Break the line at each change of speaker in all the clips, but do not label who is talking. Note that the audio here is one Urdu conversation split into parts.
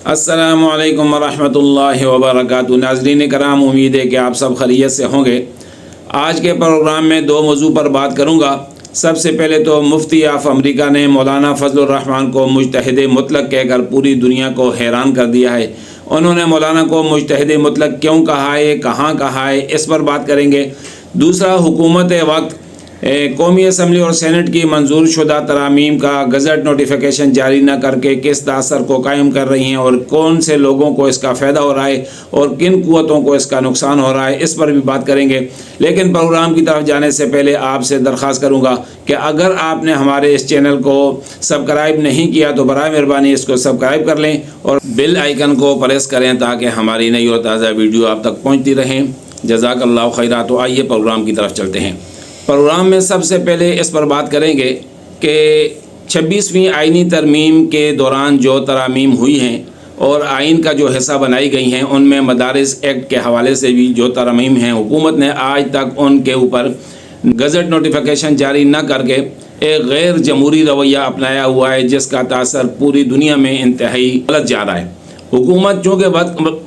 السلام علیکم ورحمۃ اللہ وبرکاتہ۔ ناظرین کرام، امید ہے کہ آپ سب خیریت سے ہوں گے۔ آج کے پروگرام میں دو موضوع پر بات کروں گا۔ سب سے پہلے تو مفتی آف امریکہ نے مولانا فضل الرحمان کو مجتہد مطلق کہہ کر پوری دنیا کو حیران کر دیا ہے۔ انہوں نے مولانا کو مجتہد مطلق کیوں کہا ہے، کہاں کہا ہے، اس پر بات کریں گے۔ دوسرا، حکومت وقت قومی اسمبلی اور سینٹ کی منظور شدہ ترامیم کا گزٹ نوٹیفیکیشن جاری نہ کر کے کس تاثر کو قائم کر رہی ہیں اور کون سے لوگوں کو اس کا فائدہ ہو رہا ہے اور کن قوتوں کو اس کا نقصان ہو رہا ہے، اس پر بھی بات کریں گے۔ لیکن پروگرام کی طرف جانے سے پہلے آپ سے درخواست کروں گا کہ اگر آپ نے ہمارے اس چینل کو سبسکرائب نہیں کیا تو برائے مہربانی اس کو سبسکرائب کر لیں اور بیل آئیکن کو پریس کریں تاکہ ہماری نئی اور تازہ ویڈیو آپ تک پہنچتی رہیں۔ جزاک اللہ خیرہ۔ تو آئیے پروگرام کی طرف چلتے ہیں۔ پروگرام میں سب سے پہلے اس پر بات کریں گے کہ 26ویں آئینی ترمیم کے دوران جو ترامیم ہوئی ہیں اور آئین کا جو حصہ بنائی گئی ہیں، ان میں مدارس ایکٹ کے حوالے سے بھی جو ترامیم ہیں، حکومت نے آج تک ان کے اوپر گزٹ نوٹیفیکیشن جاری نہ کر کے ایک غیر جمہوری رویہ اپنایا ہوا ہے، جس کا تاثر پوری دنیا میں انتہائی غلط جا رہا ہے۔ حکومت چونکہ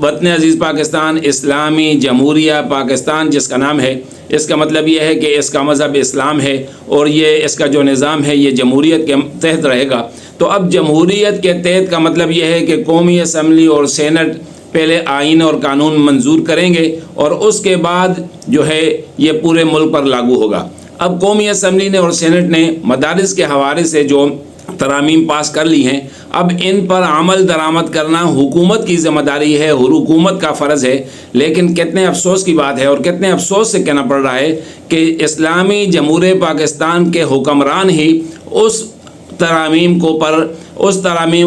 وطن عزیز پاکستان، اسلامی جمہوریہ پاکستان جس کا نام ہے، اس کا مطلب یہ ہے کہ اس کا مذہب اسلام ہے اور یہ اس کا جو نظام ہے یہ جمہوریت کے تحت رہے گا۔ تو اب جمہوریت کے تحت کا مطلب یہ ہے کہ قومی اسمبلی اور سینٹ پہلے آئین اور قانون منظور کریں گے اور اس کے بعد جو ہے یہ پورے ملک پر لاگو ہوگا۔ اب قومی اسمبلی نے اور سینٹ نے مدارس کے حوالے سے جو ترامیم پاس کر لی ہیں، اب ان پر عمل درآمد کرنا حکومت کی ذمہ داری ہے اور حکومت کا فرض ہے۔ لیکن کتنے افسوس کی بات ہے اور کتنے افسوس سے کہنا پڑ رہا ہے کہ اسلامی جمہوریہ پاکستان کے حکمران ہی اس ترامیم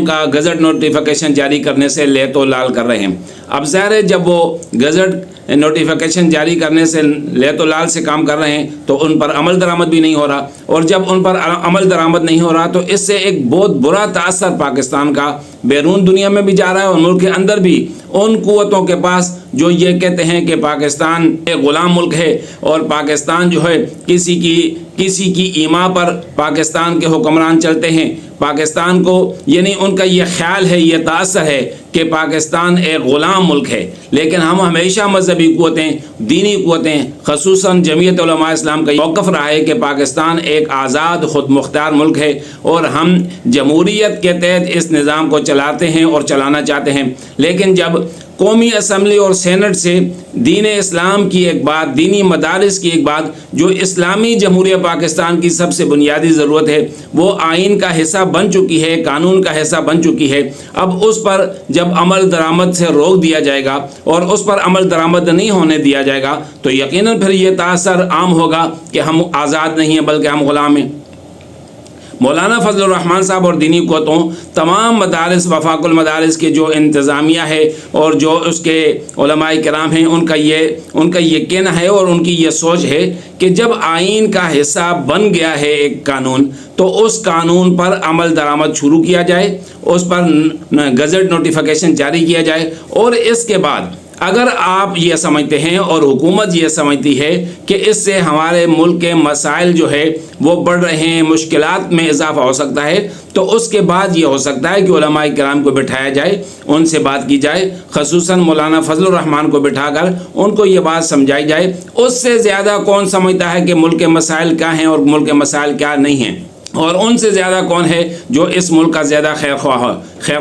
کا گزٹ نوٹیفیکیشن جاری کرنے سے لیت و لال کر رہے ہیں۔ اب ظاہر ہے جب وہ گزٹ نوٹیفیکیشن جاری کرنے سے لیت و لال سے کام کر رہے ہیں تو ان پر عمل درآمد بھی نہیں ہو رہا، اور جب ان پر عمل درآمد نہیں ہو رہا تو اس سے ایک بہت برا تاثر پاکستان کا بیرون دنیا میں بھی جا رہا ہے اور ملک کے اندر بھی ان قوتوں کے پاس جو یہ کہتے ہیں کہ پاکستان ایک غلام ملک ہے اور پاکستان جو ہے کسی کی ایما پر پاکستان کے حکمران چلتے ہیں۔ پاکستان کو یعنی ان کا یہ خیال ہے، یہ تاثر ہے کہ پاکستان ایک غلام ملک ہے۔ لیکن ہم ہمیشہ مذہبی قوتیں، دینی قوتیں، خصوصاً جمعیت علماء اسلام کا موقف رہا ہے کہ پاکستان ایک آزاد خود مختار ملک ہے اور ہم جمہوریت کے تحت اس نظام کو چلاتے ہیں اور چلانا چاہتے ہیں۔ لیکن جب قومی اسمبلی اور سینٹ سے دین اسلام کی ایک بات، دینی مدارس کی ایک بات، جو اسلامی جمہوریہ پاکستان کی سب سے بنیادی ضرورت ہے، وہ آئین کا حصہ بن چکی ہے، قانون کا حصہ بن چکی ہے، اب اس پر جب عمل درآمد سے روک دیا جائے گا اور اس پر عمل درآمد نہیں ہونے دیا جائے گا تو یقیناً پھر یہ تاثر عام ہوگا کہ ہم آزاد نہیں ہیں بلکہ ہم غلام ہیں۔ مولانا فضل الرحمان صاحب اور دینی قوتوں، تمام مدارس، وفاق المدارس کے جو انتظامیہ ہے اور جو اس کے علماء کرام ہیں، ان کا یہ کہنا ہے اور ان کی یہ سوچ ہے کہ جب آئین کا حصہ بن گیا ہے ایک قانون تو اس قانون پر عمل درآمد شروع کیا جائے، اس پر گزٹ نوٹیفیکیشن جاری کیا جائے، اور اس کے بعد اگر آپ یہ سمجھتے ہیں اور حکومت یہ سمجھتی ہے کہ اس سے ہمارے ملک کے مسائل جو ہے وہ بڑھ رہے ہیں، مشکلات میں اضافہ ہو سکتا ہے، تو اس کے بعد یہ ہو سکتا ہے کہ علماء کرام کو بٹھایا جائے، ان سے بات کی جائے، خصوصاً مولانا فضل الرحمان کو بٹھا کر ان کو یہ بات سمجھائی جائے۔ اس سے زیادہ کون سمجھتا ہے کہ ملک کے مسائل کیا ہیں اور ملک کے مسائل کیا نہیں ہیں، اور ان سے زیادہ کون ہے جو اس ملک کا زیادہ خیر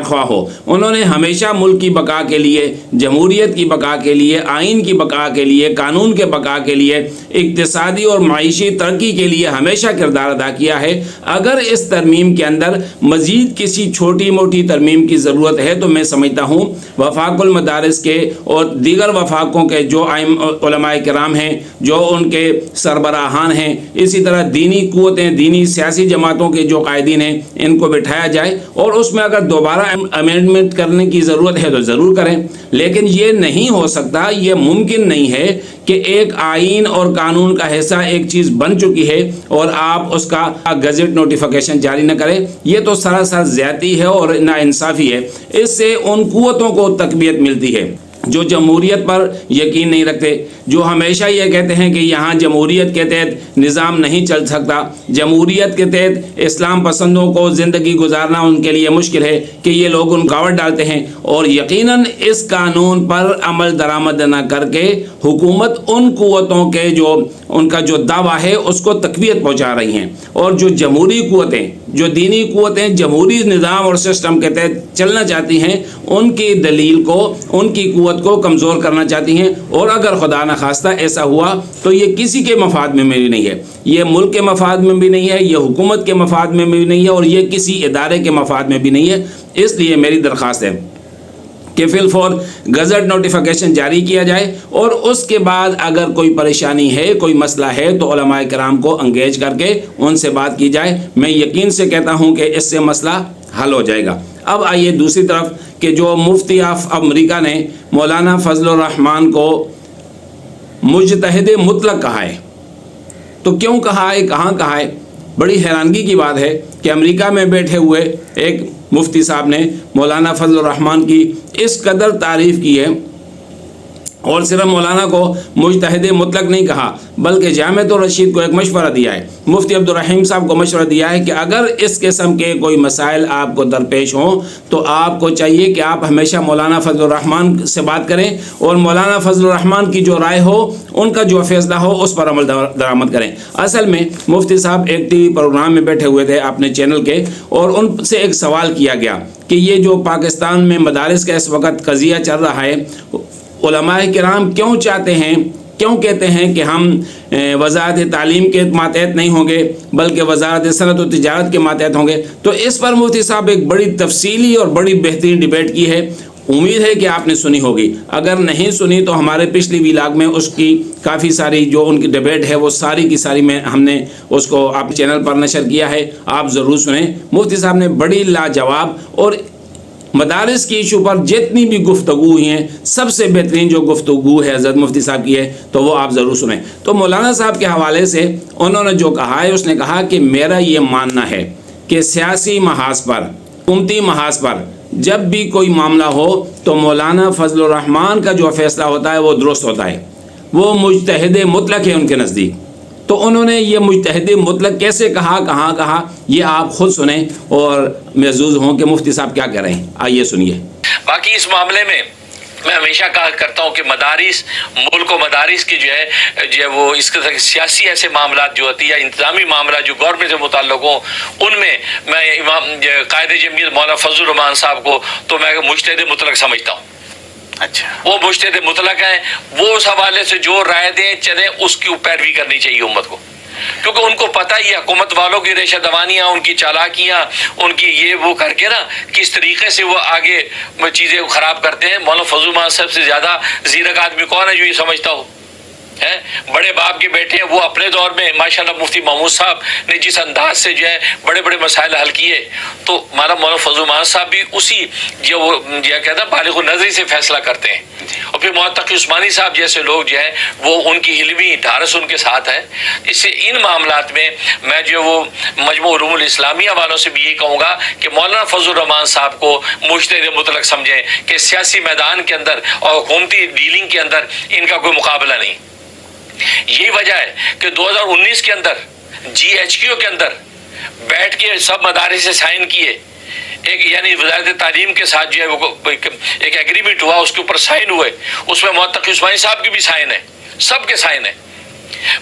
خواہ ہو۔ انہوں نے ہمیشہ ملک کی بقا کے لیے، جمہوریت کی بقا کے لیے، آئین کی بقا کے لیے، قانون کے بقا کے لیے، اقتصادی اور معاشی ترقی کے لیے ہمیشہ کردار ادا کیا ہے۔ اگر اس ترمیم کے اندر مزید کسی چھوٹی موٹی ترمیم کی ضرورت ہے تو میں سمجھتا ہوں وفاق المدارس کے اور دیگر وفاقوں کے جو علماء کرام ہیں، جو ان کے سربراہان ہیں، اسی طرح دینی قوتیں، دینی سیاسی جماعتوں کے جو قائدین ہیں، ان کو بٹھایا جائے اور اس میں اگر دوبارہ امینڈمنٹ کرنے کی ضرورت ہے تو ضرور کریں۔ لیکن یہ نہیں ہو سکتا، یہ ممکن نہیں ہے کہ ایک آئین اور قانون کا حصہ ایک چیز بن چکی ہے اور آپ اس کا گزٹ نوٹیفیکیشن جاری نہ کریں۔ یہ تو سراسر زیادتی ہے اور ناانصافی ہے۔ اس سے ان قوتوں کو تقویت ملتی ہے جو جمہوریت پر یقین نہیں رکھتے، جو ہمیشہ یہ کہتے ہیں کہ یہاں جمہوریت کے تحت نظام نہیں چل سکتا، جمہوریت کے تحت اسلام پسندوں کو زندگی گزارنا ان کے لیے مشکل ہے، کہ یہ لوگ ان رکاوٹ ڈالتے ہیں، اور یقیناً اس قانون پر عمل درآمد نہ کر کے حکومت ان قوتوں کے جو ان کا جو دعویٰ ہے اس کو تقویت پہنچا رہی ہیں، اور جو جمہوری قوتیں، جو دینی قوتیں جمہوری نظام اور سسٹم کے تحت چلنا چاہتی ہیں، ان کی دلیل کو، ان کی قوت کو کمزور کرنا چاہتی ہیں، اور اگر خدا نخواستہ ایسا ہوا تو یہ کسی کے مفاد میں بھی نہیں ہے، یہ ملک کے مفاد میں بھی نہیں ہے، یہ حکومت کے مفاد میں بھی نہیں ہے، اور یہ کسی ادارے کے مفاد میں بھی نہیں ہے۔ اس لیے میری درخواست ہے کہ فی الفور گزٹ نوٹیفیکیشن جاری کیا جائے، اور اس کے بعد اگر کوئی پریشانی ہے، کوئی مسئلہ ہے، تو علماء کرام کو انگیج کر کے ان سے بات کی جائے۔ میں یقین سے کہتا ہوں کہ اس سے مسئلہ حل ہو جائے گا۔ اب آئیے دوسری طرف کہ جو مفتی آف امریکہ نے مولانا فضل الرحمان کو مجتہد مطلق کہا ہے، تو کیوں کہا ہے، کہاں کہا ہے؟ بڑی حیرانگی کی بات ہے کہ امریکہ میں بیٹھے ہوئے ایک مفتی صاحب نے مولانا فضل الرحمان کی اس قدر تعریف کی ہے، اور صرف مولانا کو مجتہد مطلق نہیں کہا، بلکہ جامعۃ الرشید کو ایک مشورہ دیا ہے، مفتی عبد الرحیم صاحب کو مشورہ دیا ہے کہ اگر اس قسم کے کوئی مسائل آپ کو درپیش ہوں تو آپ کو چاہیے کہ آپ ہمیشہ مولانا فضل الرحمان سے بات کریں، اور مولانا فضل الرحمان کی جو رائے ہو، ان کا جو فیصلہ ہو، اس پر عمل درآمد کریں۔ اصل میں مفتی صاحب ایک ٹی وی پروگرام میں بیٹھے ہوئے تھے اپنے چینل کے، اور ان سے ایک سوال کیا گیا کہ یہ جو پاکستان میں مدارس کا اس وقت قضیہ چل رہا ہے، علماء کرام کیوں چاہتے ہیں، کیوں کہتے ہیں کہ ہم وزارت تعلیم کے ماتحت نہیں ہوں گے بلکہ وزارت صنعت و تجارت کے ماتحت ہوں گے؟ تو اس پر مفتی صاحب ایک بڑی تفصیلی اور بڑی بہترین ڈیبیٹ کی ہے، امید ہے کہ آپ نے سنی ہوگی۔ اگر نہیں سنی تو ہمارے پچھلی ویلاگ میں اس کی کافی ساری جو ان کی ڈیبیٹ ہے وہ ساری کی ساری ہم نے اس کو آپ چینل پر نشر کیا ہے، آپ ضرور سنیں۔ مفتی صاحب نے بڑی لاجواب اور مدارس کی ایشو پر جتنی بھی گفتگو ہوئی ہیں، سب سے بہترین جو گفتگو ہے حضرت مفتی صاحب کی ہے، تو وہ آپ ضرور سنیں۔ تو مولانا صاحب کے حوالے سے انہوں نے جو کہا ہے، اس نے کہا کہ میرا یہ ماننا ہے کہ سیاسی محاذ پر، حکومتی محاذ پر جب بھی کوئی معاملہ ہو تو مولانا فضل الرحمان کا جو فیصلہ ہوتا ہے وہ درست ہوتا ہے، وہ مجتہد مطلق ہے ان کے نزدیک۔ تو انہوں نے یہ مجتہد مطلق کیسے کہا، کہاں کہا، یہ آپ خود سنیں اور محظوظ ہوں کہ مفتی صاحب کیا کہہ رہے ہیں۔ آئیے سنیے۔
باقی اس معاملے میں میں ہمیشہ کہا کرتا ہوں کہ مدارس، ملک و مدارس کی جو ہے وہ اس کے سیاسی ایسے معاملات جو ہوتی ہے، انتظامی معاملات جو گورنمنٹ سے متعلق ہوں، ان میں میں امام قائد جمعیت مولانا فضل الرحمان صاحب کو تو میں مجتہد مطلق سمجھتا ہوں۔ اچھا، وہ مجتہد مطلق ہیں، وہ اس حوالے سے جو رائے دیں چلیں، اس کی پیروی کرنی چاہیے امت کو، کیونکہ ان کو پتہ ہی حکومت والوں کی ریشہ دوانیاں، ان کی چالاکیاں، ان کی یہ وہ کر کے نا کس طریقے سے وہ آگے چیزیں خراب کرتے ہیں۔ مولانا فضل الرحمان صاحب سے زیادہ زیرک آدمی کون ہے جو یہ سمجھتا ہو؟ بڑے باپ کے بیٹے ہیں، وہ اپنے دور میں ماشاءاللہ مفتی محمود صاحب نے جس انداز سے جو ہے بڑے بڑے مسائل حل کیے، تو مولانا فضل الرحمان صاحب بھی اسی جو وہ یہ کہتا ہے بالغ النظری سے فیصلہ کرتے ہیں۔ اور پھر محتقی عثمانی صاحب جیسے لوگ جو ہیں وہ ان کی علمی ڈھارس ان کے ساتھ ہے۔ اس سے ان معاملات میں میں جو وہ مجموع علوم الاسلامیہ والوں سے بھی یہ کہوں گا کہ مولانا فضل الرحمان صاحب کو مجتہد مطلق سمجھیں کہ سیاسی میدان کے اندر اور حکومتی ڈیلنگ کے اندر ان کا کوئی مقابلہ نہیں۔ یہی وجہ ہے کہ 2019 کے اندر GHQ کے اندر بیٹھ کے سب مدارس سے سائن کیے، ایک یعنی وزارت تعلیم کے ساتھ جو ہے وہ ایک ایگریمنٹ ہوا، اس کے اوپر سائن ہوئے، اس میں محتقی عثمانی صاحب کی بھی سائن ہے، سب کے سائن ہے،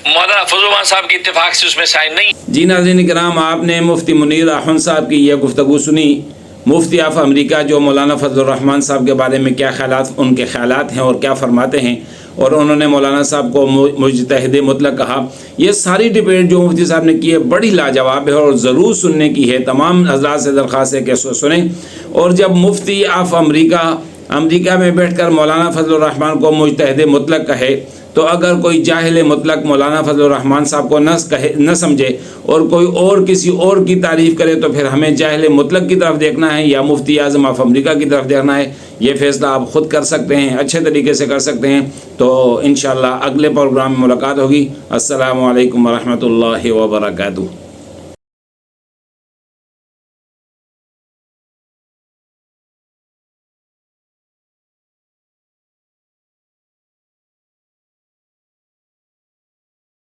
مولانا فضل الرحمان صاحب کے اتفاق سے اس میں سائن نہیں۔
جی ناظرین کرام، آپ نے مفتی منیر احمد صاحب کی یہ گفتگو سنی، مفتی آف امریکہ جو مولانا فضل الرحمان صاحب کے بارے میں کیا خیالات، ان کے خیالات ہیں اور کیا فرماتے ہیں، اور انہوں نے مولانا صاحب کو مجتہد مطلق کہا۔ یہ ساری ڈبیٹ جو مفتی صاحب نے کی ہے بڑی لاجواب ہے اور ضرور سننے کی ہے، تمام حضرات سے درخواست ہے کہ سنیں۔ اور جب مفتی آف امریکہ میں بیٹھ کر مولانا فضل الرحمان کو مجتہد مطلق کہے، تو اگر کوئی جاہل مطلق مولانا فضل الرحمان صاحب کو نہ سمجھے اور کوئی اور کسی اور کی تعریف کرے، تو پھر ہمیں جاہل مطلق کی طرف دیکھنا ہے یا مفتی اعظم آف امریکہ کی طرف دیکھنا ہے؟ یہ فیصلہ آپ خود کر سکتے ہیں، اچھے طریقے سے کر سکتے ہیں۔ تو انشاءاللہ اگلے پروگرام میں ملاقات ہوگی۔ السلام علیکم ورحمۃ اللہ وبرکاتہ۔